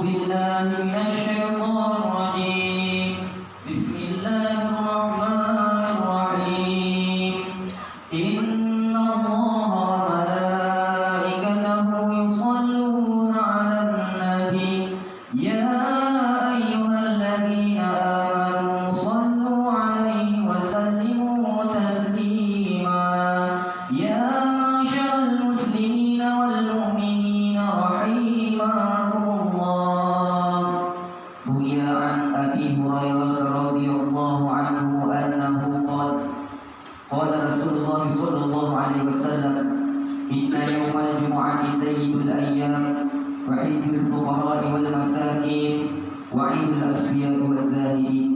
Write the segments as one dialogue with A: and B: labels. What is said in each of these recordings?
A: بالله من الشيطان الرجيم. بسم الله الرحمن الرحيم. إن الله وملائكته يصلون على النبي يا أيها الذين آمنوا صلوا عليه وسلموا تسليما. يا معشر المسلمين والمؤمنين رحمكم الله. روي عن أبي هريرة رضي الله عنه أنه قال قال رسول الله صلى الله عليه وسلم: إن يوم الجمعة سيد الأيام وعيد الفقراء والمساكين وعيد الأسفياء والزاهدين.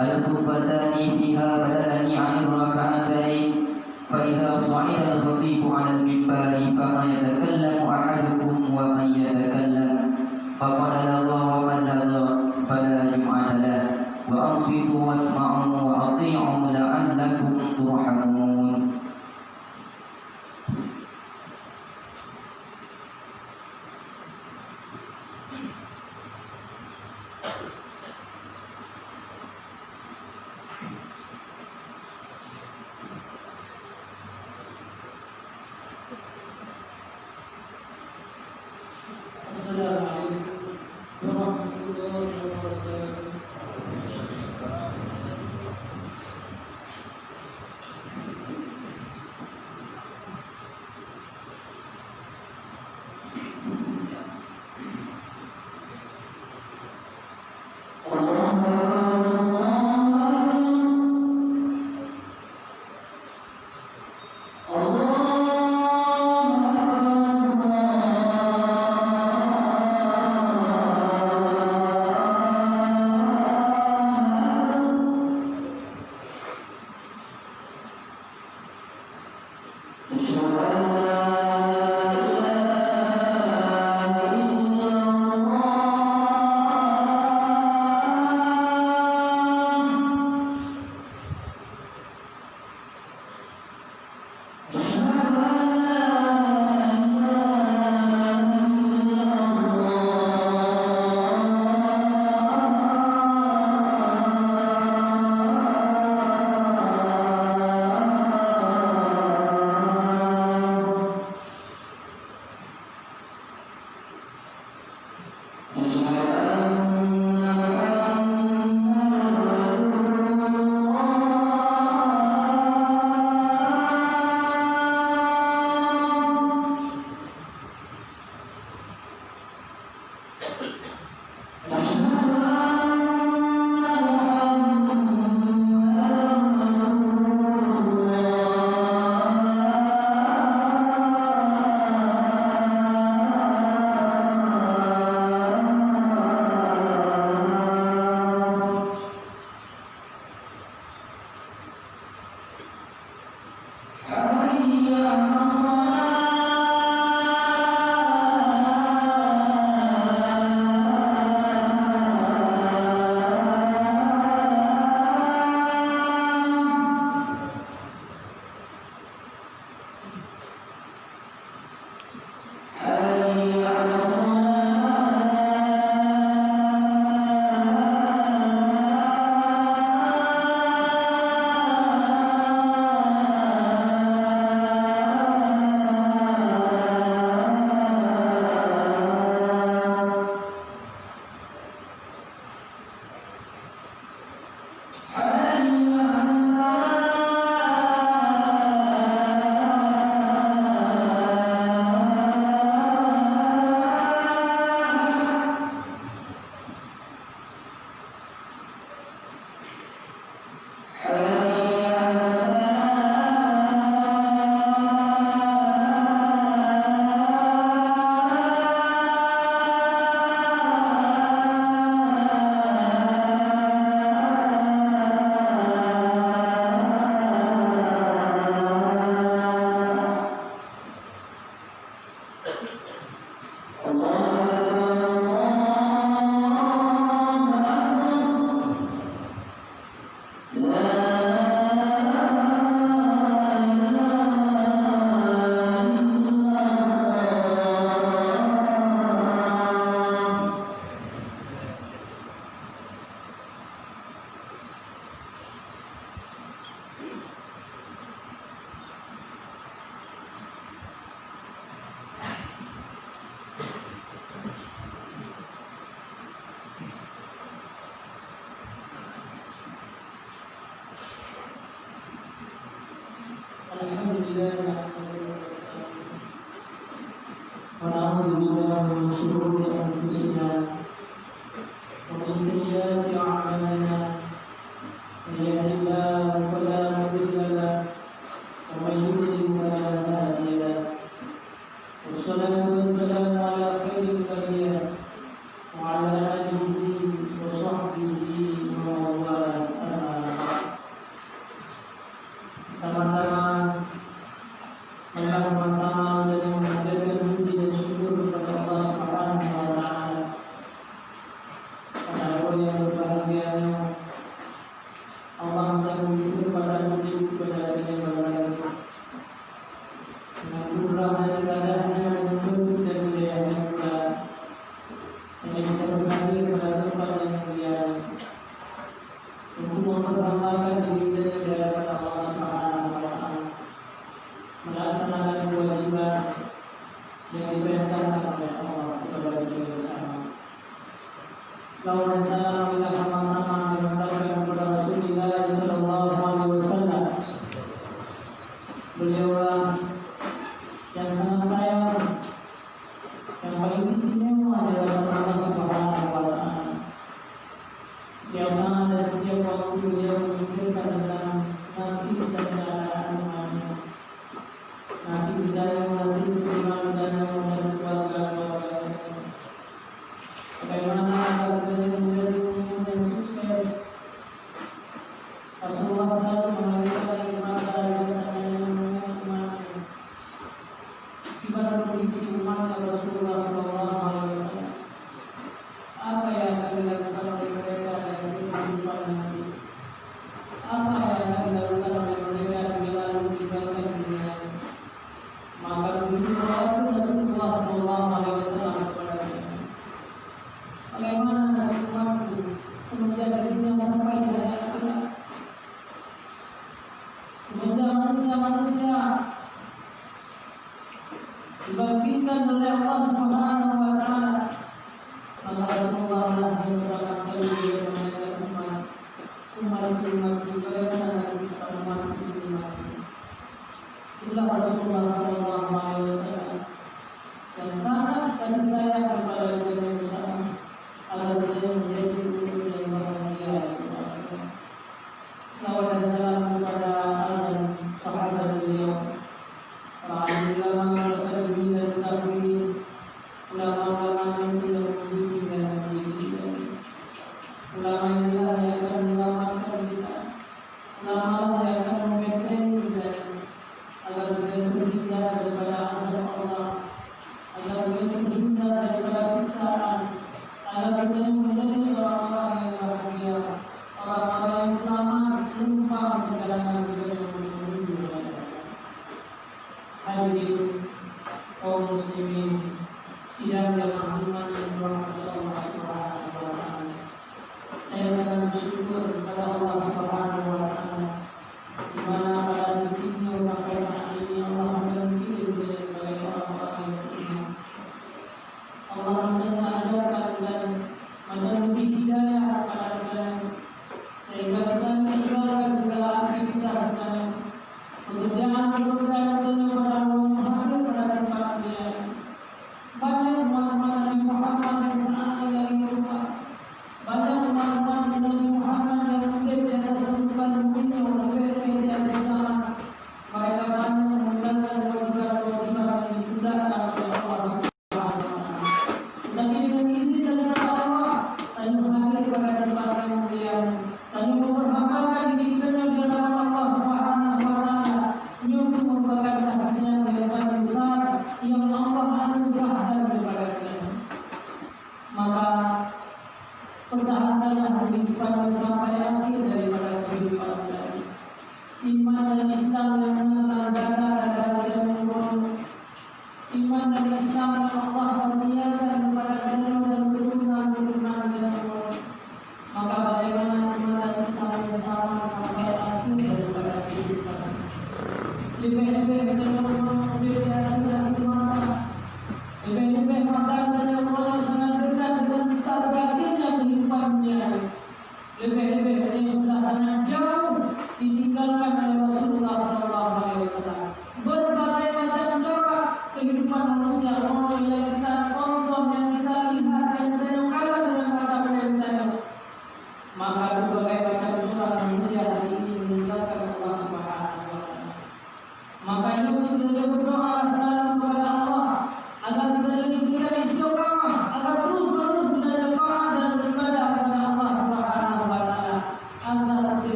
A: الخطبتان فيها بدلني عن الركعتين. فإذا صعد الخطيب على المنبر فما يتكلم أحدكم ومن يتكلم فقد لغى ومن لغى فلا جمعة له. وأنصتوا واسمعوا وأطيعوا لعلكم ترحمون.
B: السلام عليكم ورحمة الله وبركاته. أنفسنا ومن سيئات أعمالنا من يهد الله فلا مضل له ومن يضلل فلا هادي له والصلاة والسلام على خير البرية وعلى آله وصحبه ومن والاه teman-teman maka sama-sama menjadi mengajarkan puji dan syukur kepada Allah Subhanahu wa Ta'ala. Pada hari yang berbahagianya Allah memberi kesempatan hidup kepada kita berbahagia dengan kurang dan ibadahnya dengan taufik dan hidayahnya pula hanya bisa berhadir pada tempat yang mulia untuk memperkenalkan diri kita di hadapan Allah Subhanahu wa Ta'ala, melaksanakan kewajiban yang diperintahkan oleh Allah kepada kita bersama. Salawat dan salam kita sama-sama mengantarkan kepada Rasulullah Sallallahu Alaihi Wasallam. Beliaulah yang sangat sayang, yang paling istimewa di hadapan Allah Subhanahu wa Ta'ala. Yang sangat dan setiap waktu beliau memikirkan tentang nasib dan keadaan umatnya, nasib bidaya, nasib keturunan dan keluarga-keluarga. Bagaimana agar beliau menjadi pemimpin yang sukses? Rasulullah selalu mengalihkan mata dan tanya mengenai umatnya. Ibarat kondisi umatnya Rasulullah Sallallahu Alaihi Wasallam. Apa yang akan dilakukan oleh mereka dalam kehidupan nanti? Apa yang akan dilakukan oleh mereka yang lalu meninggalkan dunia? Maka begitu pula Rasulullah Sallallahu Alaihi Wasallam kepada mereka. Bagaimana nasib umatku semenjak dari dunia sampai di hari akhirat? Semenjak manusia dibangkitkan oleh Allah Subhanahu wa Ta'ala, maka Rasulullah yang berapa sekali dia mengajarkan umat bagaimana nasib umat. Itulah Rasulullah Sallallahu Alaihi Wasallam yang sangat kasih sayang kepada kita bersama agar beliau menjadi pemimpin yang bahagia. Salawat dan salam kepada dan sahabat beliau, para ulama, para tabi'in dan tabi'in, ulama-ulama yang tidak memiliki dan memiliki, ulama yang akan menyelamatkan kita, ulama yang akan membentengi kita agar beliau terhindar daripada azab Allah, agar beliau terhindar daripada siksaan, agar beliau menjadi orang-orang yang bahagia, orang-orang yang selamat menumpang perjalanan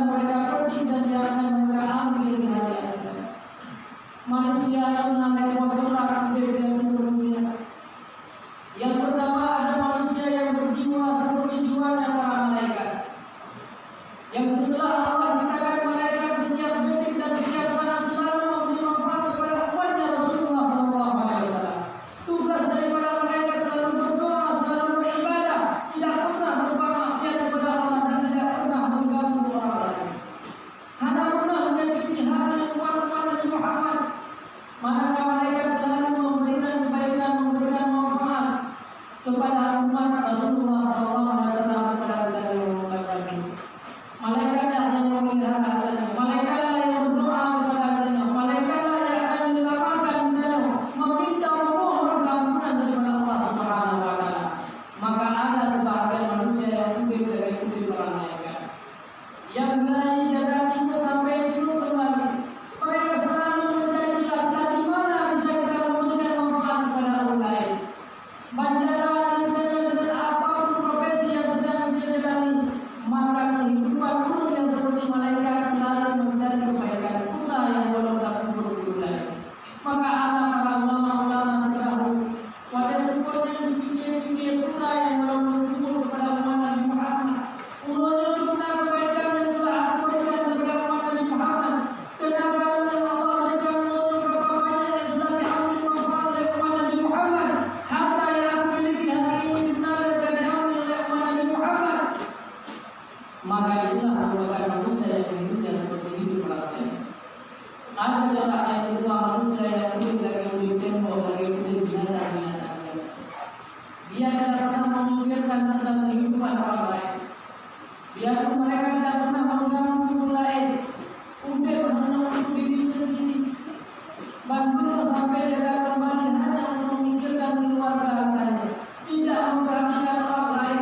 B: mereka petik dan yang akan mereka ambil di hari akhirat. Manusia yang namanya kotoran dia dunia. Yang pertama ada manusia yang berjiwa seperti jiwanya para malaikat. Yang setelah Allah dikatakan malaikat setiap detik dan setiap saat selalu memberi manfaat kepada umatnya Rasulullah SAW. Tugas dari para malaikat selalu berdoa, selalu beribadah, tidak pernah berbuat maksiat kepada Allah dan tidak pernah mengganggu orang lain. Hanya pernah menyakiti hati umat-umat Nabi Muhammad. Manakah malaikat selalu memberikan kebaikan, memberikan manfaat kepada umat Rasulullah SAW kepada kita yang mengatakan. Malaikatlah yang memelihara hartanya, malaikatlah yang berdoa kepada hartanya, malaikatlah yang akan menyelamatkan hartanya, meminta memohon keampunan daripada Allah Subhanahu wa taala. Maka ada sebahagian manusia yang mungkin dari para malaikat yang dari jaga timur sampai timur kembali. Mereka selalu mencari celah dari mana bisa kita memberikan manfaat kepada orang lain. Banjakan dengan apapun profesi yang sedang dia jalani, maka kehidupan pun yang seperti malaikat selalu mencari kebaikan pula yang bolehlah kubur lain. Maka para ulama tahu pada support yang tinggi pula yang boleh kubur kepada umat Nabi Muhammad. Ulanya pula kebaikan yang telah aku berikan kepada umat Nabi Muhammad. Tenaga yang Allah berikan ulanya bapaknya yang sudah diambil manfaat oleh umat Nabi Muhammad. Harta yang aku miliki hari ini benar dan diambil oleh umat Nabi Muhammad. Maka itulah merupakan manusia yang hidupnya seperti hidup orang. Ada jarak yang kedua manusia yang hidup dari hidup tembok, dari hidup binatang-binatang biasa. Dia tidak pernah memikirkan tentang kehidupan orang lain. Biarpun mereka tidak pernah mengganggu orang lain, untuk hanya untuk diri sendiri. Bandung sampai dia kembali hanya untuk memikirkan keluarga hartanya, tidak memperhatikan orang lain.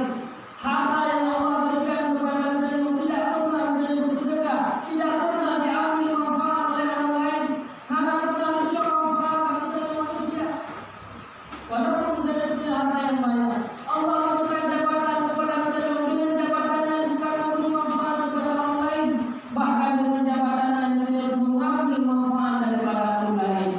B: Harta yang Allah berikan kepada kita tidak pernah menjadi bersedekah, tidak pernah diambil manfaat oleh orang lain, hanya pernah dicoba manfaat kepada manusia. Walaupun kita punya harta yang banyak, Allah berikan jabatan kepada kita dengan jabatannya bukan memberi manfaat kepada orang lain, bahkan dengan jabatannya mengambil manfaat daripada orang lain.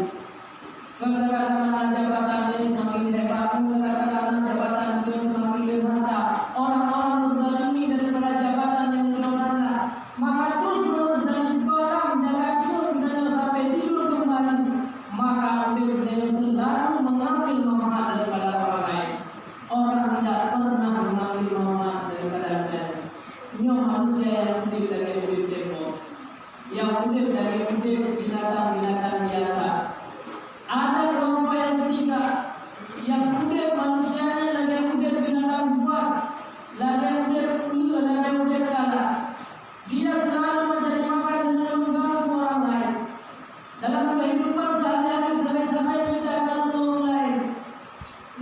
B: Kekayaan jabatan dia semakin hebat, kekayaan jabatan dia semakin berharga. Orang-orang berzalimi daripada jabatan yang bersana, maka terus menerus dari malam jaga tidur dan sampai tidur kembali, maka dia selalu mengambil manfaat daripada orang lain. Orang tidak pernah mengambil manfaat daripada dia. Ini manusia yang hidup dari hidup tembok, yang hidup dari hidup binatang-binatang biasa. Ada kelompok yang ketiga, yang hidup manusianya lagi yang hidup binatang buas, lagi yang hidup ular, lagi yang hidup kala. Dia selalu mencari makan dengan mengganggu orang lain. Dalam kehidupan sehari-hari sampai-sampai kita akan orang lain.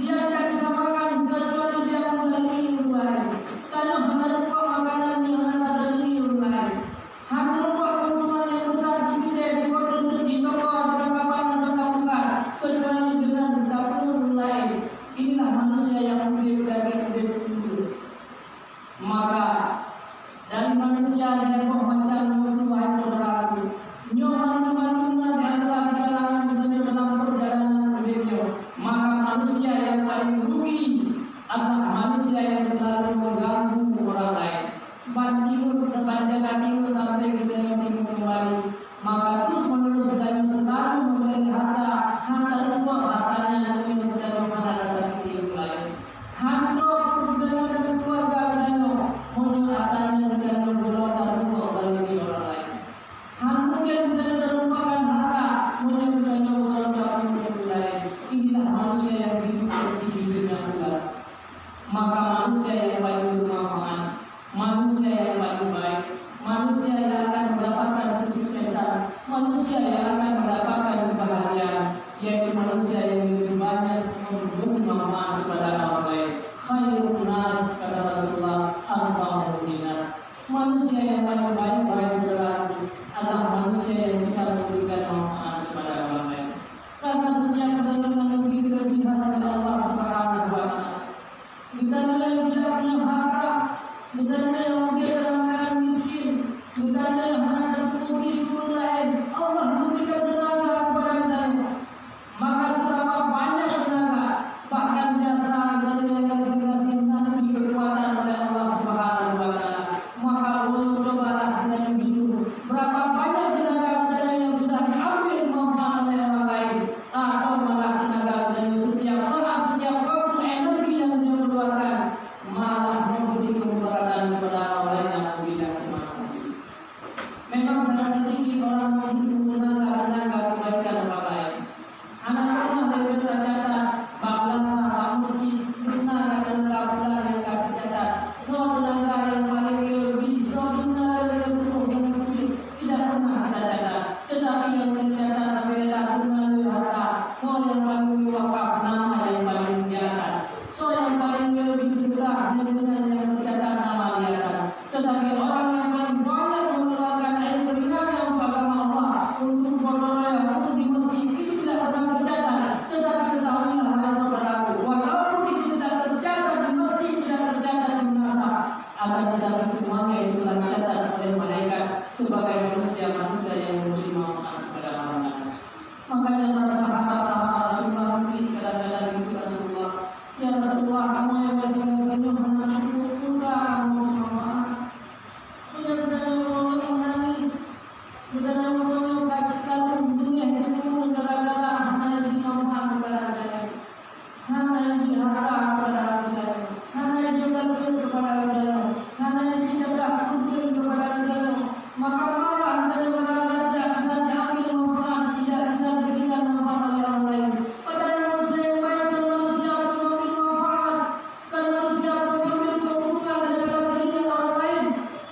B: Dia tidak bisa makan kecuali dia menzalimi orang lain. Kalau hendak lupa makanan yang hendak menzalimi orang lain. Hendak lupa keuntungan yang besar di kedai, di kota, di toko, di kapal, di kampung, kecuali dengan mengganggu orang lain. Inilah manusia Memang sangat sedikit orang menghitung tenaga kebaikan orang lain. Anak-anak dari tercatat, bablas masjid, tenaga bulan yang tercatat, tenaga yang paling lebih, tenaga yang lebih tidak pernah tercatat. Tetapi yang tercatat adalah tenaga harta, yang paling wakaf, nama yang paling di atas, yang paling lebih sedekah dengan yang tercatat nama di atas. Tetapi orang yang paling banyak mengeluarkan air keringatnya untuk agama Allah, untuk berdoa, untuk di masjid, itu tidak pernah tercatat. Tetapi ketahuilah hai saudaraku, walaupun itu tidak tercatat di masjid, tidak tercatat di nasab, akan tetapi semuanya itu telah dicatat oleh malaikat sebagai manusia yang memberi manfaat kepada orang lain. Makanya para sahabat Rasulullah mungkin kadang-kadang itu Rasulullah, ya Rasulullah, kamu yang berjumlah penuh menakutkan pula kamu bermanfaat. Benar-benar menangis, benar-benar kasihkan dunia itu gara-gara hanya dimanfaat kepada saya, hanya diharta kepada saya, hanya dijaga kepada saya, hanya dijaga kepada saya. Maka malah anda juga tidak bisa diambil manfaat, tidak bisa diberikan manfaat oleh orang lain. Padahal manusia yang baik dan manusia pengambil manfaat, dan manusia pengambil keuntungan daripada dirinya orang lain.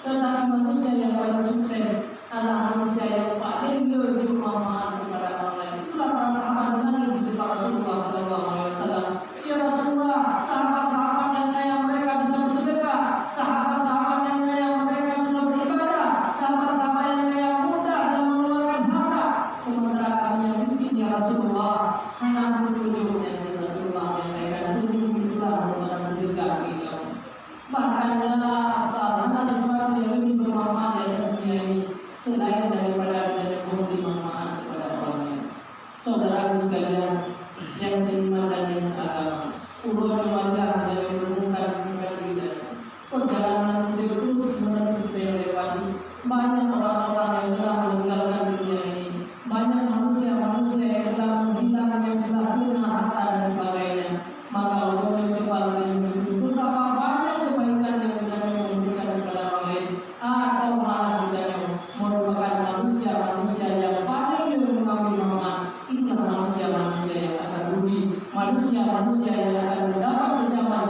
B: Tetapi manusia yang paling sukses adalah manusia yang paling lebih manfaat kepada orang lain. Itulah para sahabat menangis di depan Rasulullah SAW. Ya Rasulullah, sahabat-sahabat yang kaya mereka bisa bersedekah, sahabat-sahabat yang kaya mereka bisa beribadah, sahabat-sahabat yang kaya mudah dalam mengeluarkan harta, sementara kami yang miskin ya Rasulullah, hanya berkunjung dengan Rasulullah yang mereka sendiri itulah merupakan sedekah ini. Bahkan hanya sesuatu yang lebih bermanfaat dari dunia ini selain daripada memberi manfaat kepada orang lain. Saudaraku sekalian yang seiman dan yang seagama, urut wajah dari menemukan hidayah. Perjalanan mudik terus menuju lewati. Banyak orang-orang yang telah meninggalkan dunia ini. Banyak manusia-manusia yang telah menghilang yang telah sunnah harta dan sebagainya. Maka Allah mencoba untuk betapa banyak kebaikan yang Anda memberikan kepada orang lain, atau malah Anda merupakan manusia-manusia yang paling mengambil manfaat. Itulah manusia-manusia yang akan rugi, manusia-manusia yang akan mendapat kecaman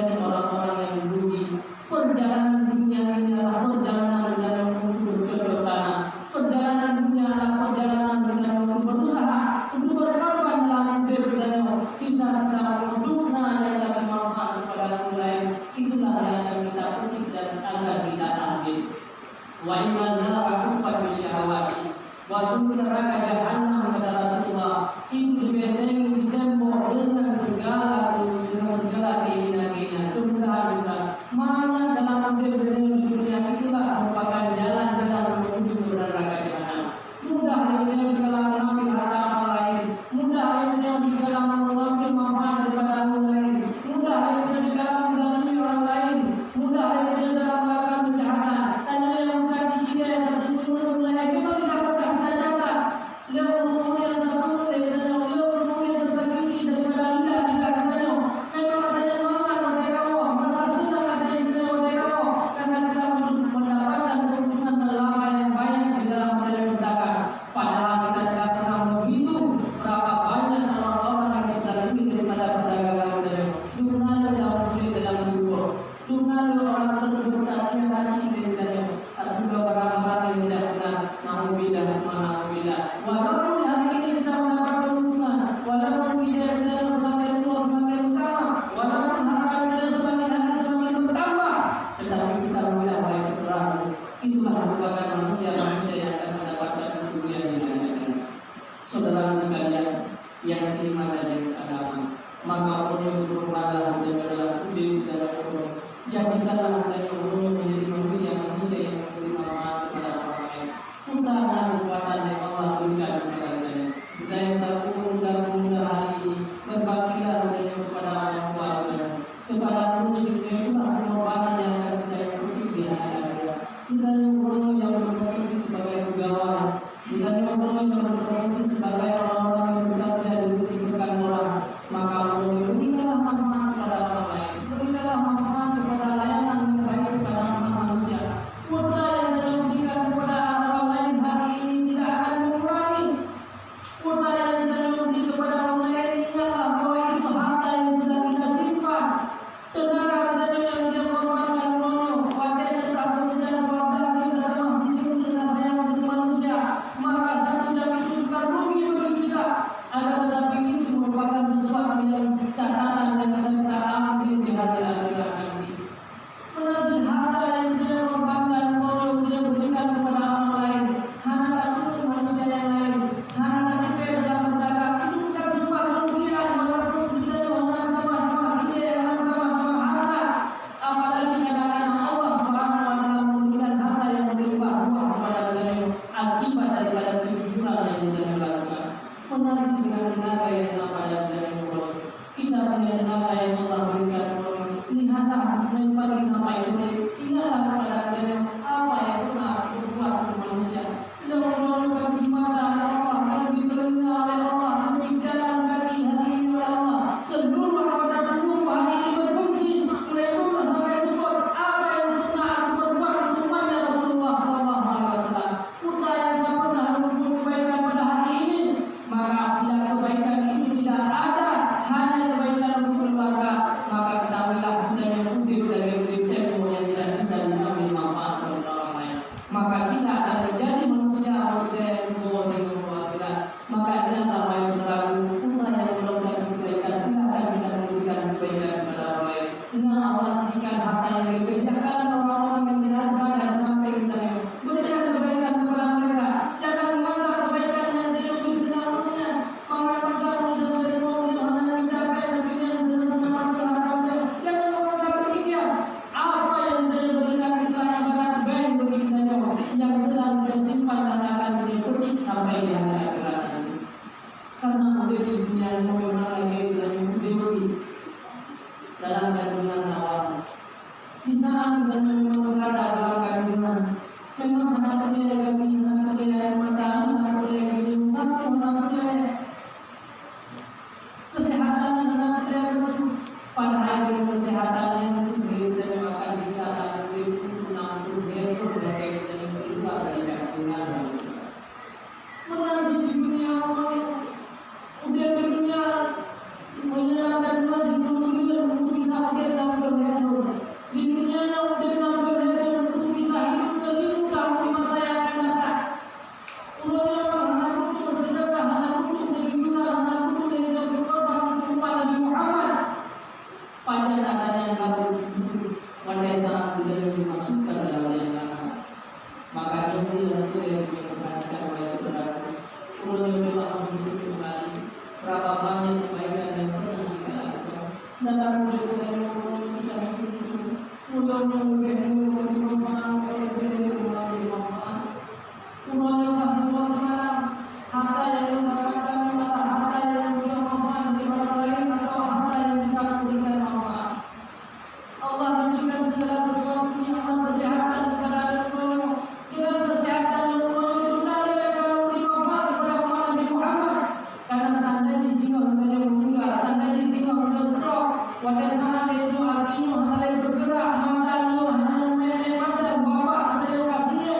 B: menjadi orang-orang yang rugi. Perjalanan dunia ini adalah perjalanan dalam untuk bercocok tanam. Perjalanan dunia adalah perjalanan dalam untuk berusaha, untuk berkorban dalam hidup sisa-sisa produknya yang dapat manfaat kepada orang lain. Itulah yang akan kita petik dan agar kita ambil. Wa inna nara akufat bisyahawati. Wa sungguh neraka jahanam kata Rasulullah itu dibentengi di tembok dengan segala keinginan-keinginan kemudahan kita. Mana dalam hidup di dunia itulah merupakan jalan-jalan menuju ke neraka jahanam. Mudah akhirnya di dalam mengambil harta orang lain, mudah akhirnya di dalam mengambil manfaat daripada orang lain, mudah akhirnya di dalam mendalimi orang lain, mudah akhirnya dalam melakukan kejahatan. Tanya yang bukan dikira yang tertentu mengenai itu tidak pernah kita jaga. Yang yang takut yang tersakiti daripada lidah katanya. Memang ada yang mangan mereka merasa senang ada yang tidak mereka karena kita mendapatkan keuntungan terlalu yang banyak di dalam berdagang. Padahal kita tidak pernah begitu berapa banyak orang-orang yang kita lebih daripada perdagangan kita. Jumlah yang boleh dalam dua, jumlah orang tersebut tak haji daripada ada juga barang-barang yang tidak pernah naudzubillah subhanallah. Walaupun hari ini kita mendapat keuntungan, walaupun kita semakin tua semakin utama, walaupun harta kita semakin hari semakin bertambah, tetapi kita bilang wahai saudaraku, itulah merupakan manusia-manusia yang akan mendapatkan kerugian yang ada. Saudaraku sekalian yang seiman dan seagama, maka orang berbahagia adalah budi dalam Allah. Jadikanlah dari Allah menjadi manusia-manusia yang memberi manfaat kepada orang lain. Utara kekuatan yang Allah berikan kepada kita. Kita yang takut dan muda hari ini berbaktilah kepada orang tua kita, kepada muslim yang itulah pengorbanan yang akan kita ikuti di hari akhirat. Kita yang berprofesi sebagai pegawai, kita yang berprofesi sebagai orang-orang yang bekerja dan dibutuhkan orang, maka Allah berikanlah manfaat kepada orang lain, berikanlah manfaat kepada layanan yang baik kepada manusia. Putra yang dalam berikan kepada orang lain hari ini tidak akan mengurangi. Putra yang dalam memberi kepada orang lain ingatlah bahwa itu harta yang sudah kita simpan. Tenaga kita yang dia korbankan dunia, wajah kita kemudian wajah kita dalam hidup dengan sayang untuk manusia. Maka satu jam itu bukan rugi bagi kita. Akan tetapi itu merupakan sesuatu yang catatan yang bisa kita ambil di hari akhirat nanti. Menanti harta yang dia korbankan dunia dia berikan kepada orang lain. Hanya untuk manusia yang lain. Hanya kita dalam berdagang itu bukan sebuah kerugian walaupun kita tambah-tambah dia yang tambah-tambah harta. Apalagi kadang-kadang Allah Subhanahu wa taala memberikan harta yang berlimpah ruah kepada beliau akibat daripada kejujuran yang dia lakukan. Menanti dengan tenaga yang telah pada dari Allah. Kita punya tenaga yang Allah berikan Allah. Lihatlah dari pagi sampai sore. Ingatlah kepada beliau apa yang pernah berbuat untuk manusia. Yang mengeluarkan di mata oleh Allah, yang diberikan oleh Allah, yang berjalan kaki hari ini oleh Allah. Seluruh anggota tubuh hari ini berfungsi. Mulai rumah sampai tubuh. Apa yang pernah aku berbuat untuk umatnya Rasulullah SAW. Putra yang tak pernah berbuat kebaikan pada hari ini. Maka bila kebaikan itu tidak ada, hanya kebaikan untuk keluarga, maka ketahuilah budaya putih dari tempo yang tidak bisa diambil manfaat oleh orang lain. Maka kita akan menjadi manusia yang boleh kita. Maka ingatlah wahai saudaraku, putra yang melakukan kebaikan, silakan kita memberikan kebaikan kepada orang lain. Dengan Allah berikan harta yang dikerjakan orang-orang yang tidak berada sampai kita berikan kebaikan kepada mereka. Jangan menganggap kebaikan yang dia berikan dunia, menganggap kamu dan bermobil hanya mencapai negerinya dengan harta. Jangan menganggap demikian. Apa yang dia berikan kita ibarat bank bagi kita yang sedang tersimpan dan akan dipetik sampai di hari akhirat nanti. Karena udah di dunia ini memang lagi dari dewi dalam kandungan awal. Di saat kita memang berada dalam kandungan, memang anak dia kami, anak dia yang mata, anak dia yang hidup, anak dia kesehatan, anak dia itu pada hari kesehatan yang diberi dan makan di saat itu untuk dia berbagai dan berubah dari kandungan. Menanti di dunia udah di dunia menyenangkan dua di dunia untuk bisa pakai dalam ada yang kamu pada saat tidak dimasukkan dalam yang lain. Maka ini yang diperhatikan oleh saudaraku. Kemudian coba menunjuk kembali berapa banyak kebaikan yang pernah kita lakukan. Dan kamu juga Allah memberikan segala sesuatu yang kesehatan kepada Rasulullah dengan kesehatan yang kembali kalau dimanfaat kepada Nabi Muhammad karena seandainya jika beliau meninggal, seandainya jika beliau stroke, pada saat itu artinya hanya bergerak, matanya hanya menetek mata, bapak ada yang kasihnya,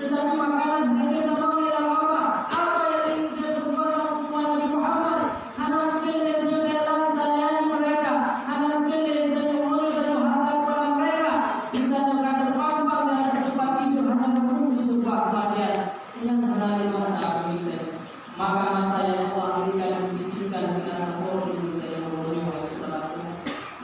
B: tetapi makanan hanya namanya apa? Apa yang ingin kepada Nabi Muhammad? Hanya mungkin yang dalam tayang mereka, hanya mungkin yang maka masa yang Allah berikan dititipkan dengan takwa kita yang memenuhi oleh saudaraku.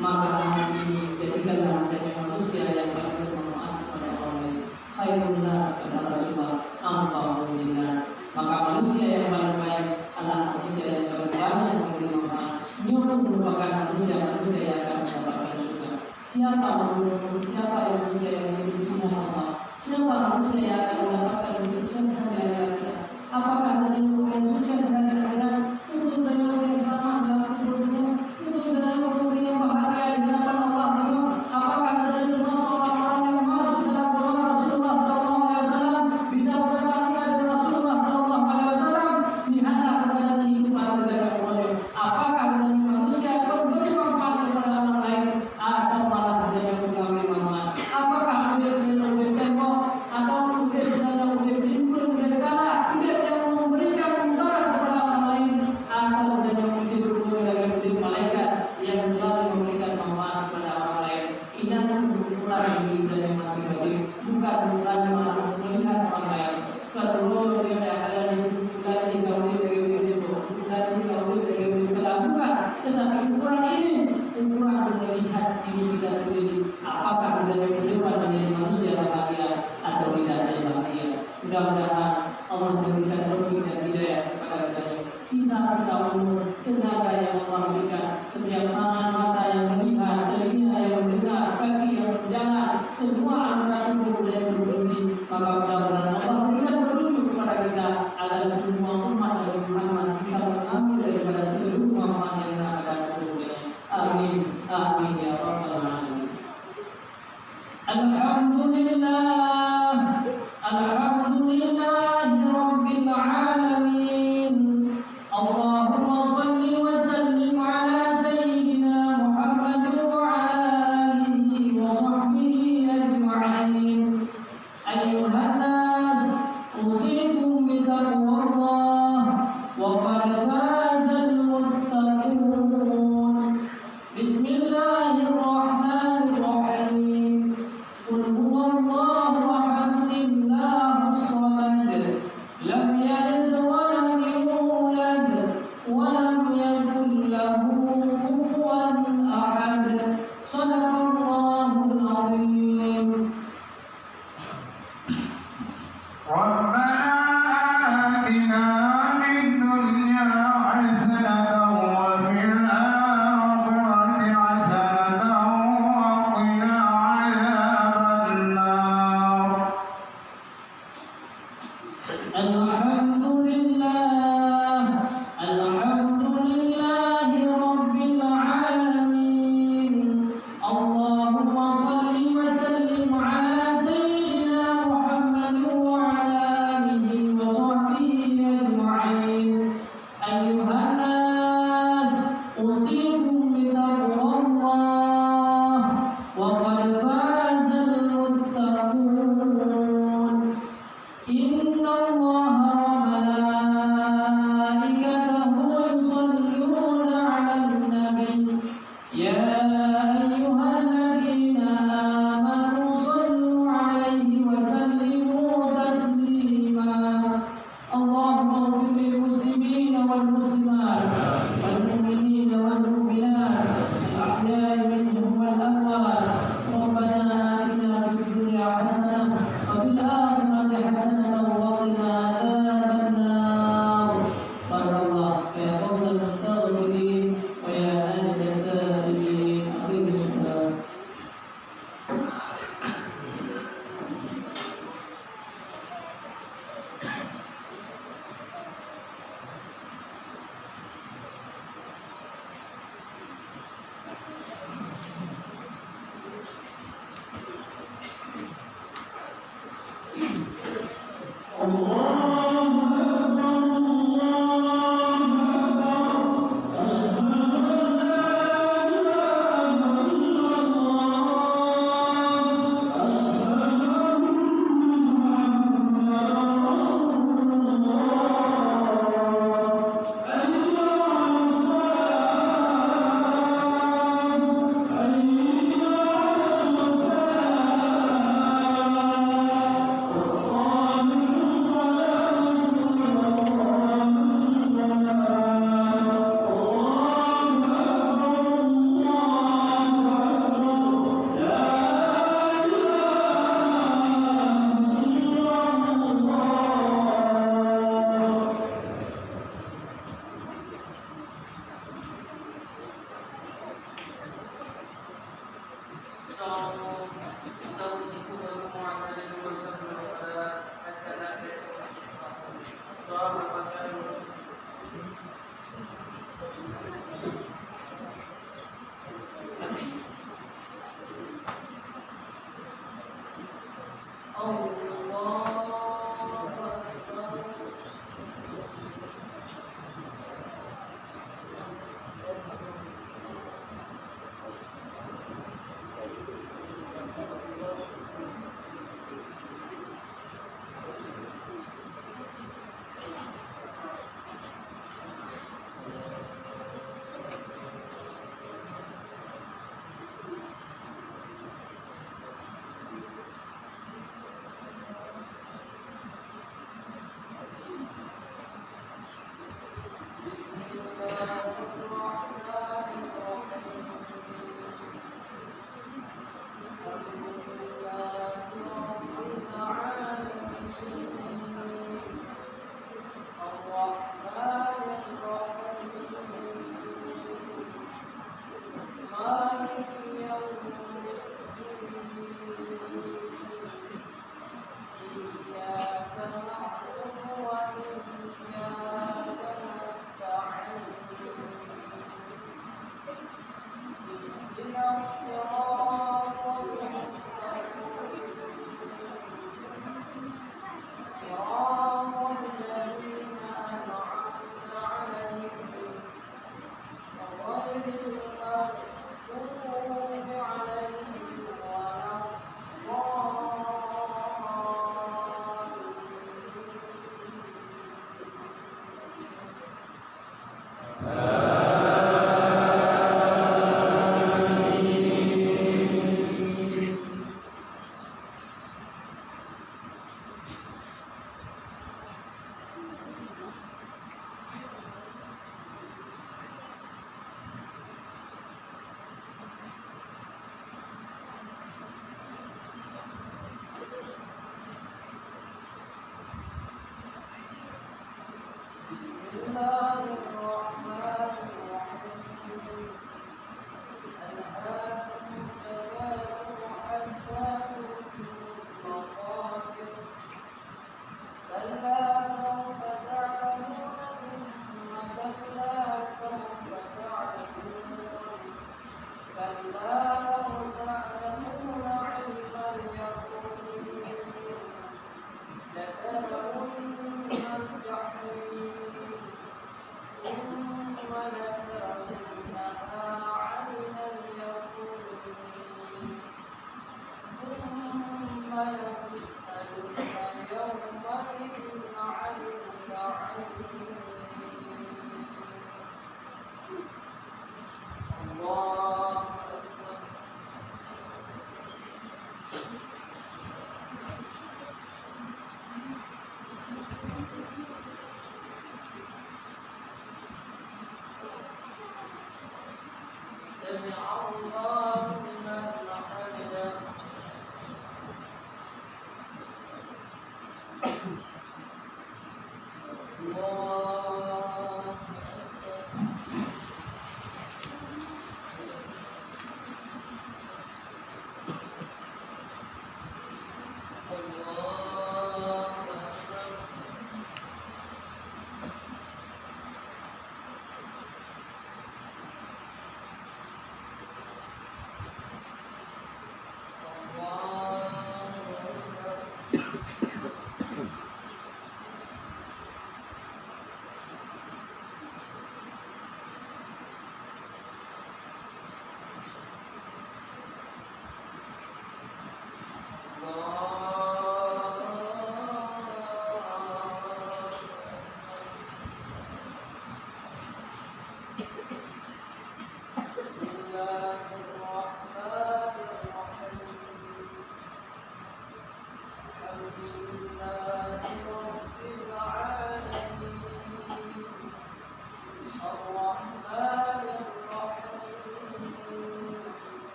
B: Maka ini jadikanlah menjadi manusia yang paling bermanfaat kepada orang lain. Khairun nas kata Rasulullah, anfa'un linnas. Maka manusia yang paling baik adalah manusia yang paling banyak memberi manfaat. Dia merupakan manusia yang akan mendapatkan surga. Siapa manusia yang menjadi pimpinan Allah? Siapa manusia yang akan mendapatkan kesuksesan dari akhirat? Apakah ada yang sukses dari akhirat? Untuk beliau yang selamat dalam kubur dunia, untuk beliau yang bahagia di hadapan Allah beliau. Apakah ada yang termasuk orang-orang yang masuk dalam golongan Rasulullah Sallallahu Alaihi Wasallam bisa berkata dari Rasulullah Sallallahu Alaihi Wasallam? Lihatlah kepada kehidupan mereka kemudian. Apakah ada manusia yang memberi manfaat kepada orang lain atau malah ada yang mengambil manfaat? Apakah ada yang memberi tembok atau mungkin sudah yang memberi timbul dari kalah? Yang memberikan mudarat kepada orang lain atau dan yang memberi dari malaikat yang selalu memberikan manfaat kepada orang lain. Ini ukuran diri dari masing-masing, bukan ukuran malah melihat orang lain. Kalau dia ada di lagi kau dari itu, lagi kau dari bukan, tetapi ukuran ini ukuran melihat diri kita sendiri. Apakah dari kehidupan menjadi manusia bahagia atau tidak ada bahagia? Mudah-mudahan Allah memberikan taufik dan hidayah kepada kita. Sisa-sisa umur, tenaga yang Allah berikan, setiap tangan mata yang melihat, telinga yang mendengar, kaki yang berjalan, semua anggota tubuh yang bersih. Maka mudah-mudahan Allah berikan petunjuk kepada kita agar semua umat Nabi Muhammad bisa mengambil daripada seluruh manfaat yang ada pada tubuhnya. Amin, amin ya rabbal alamin.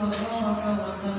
A: وبارك وسلم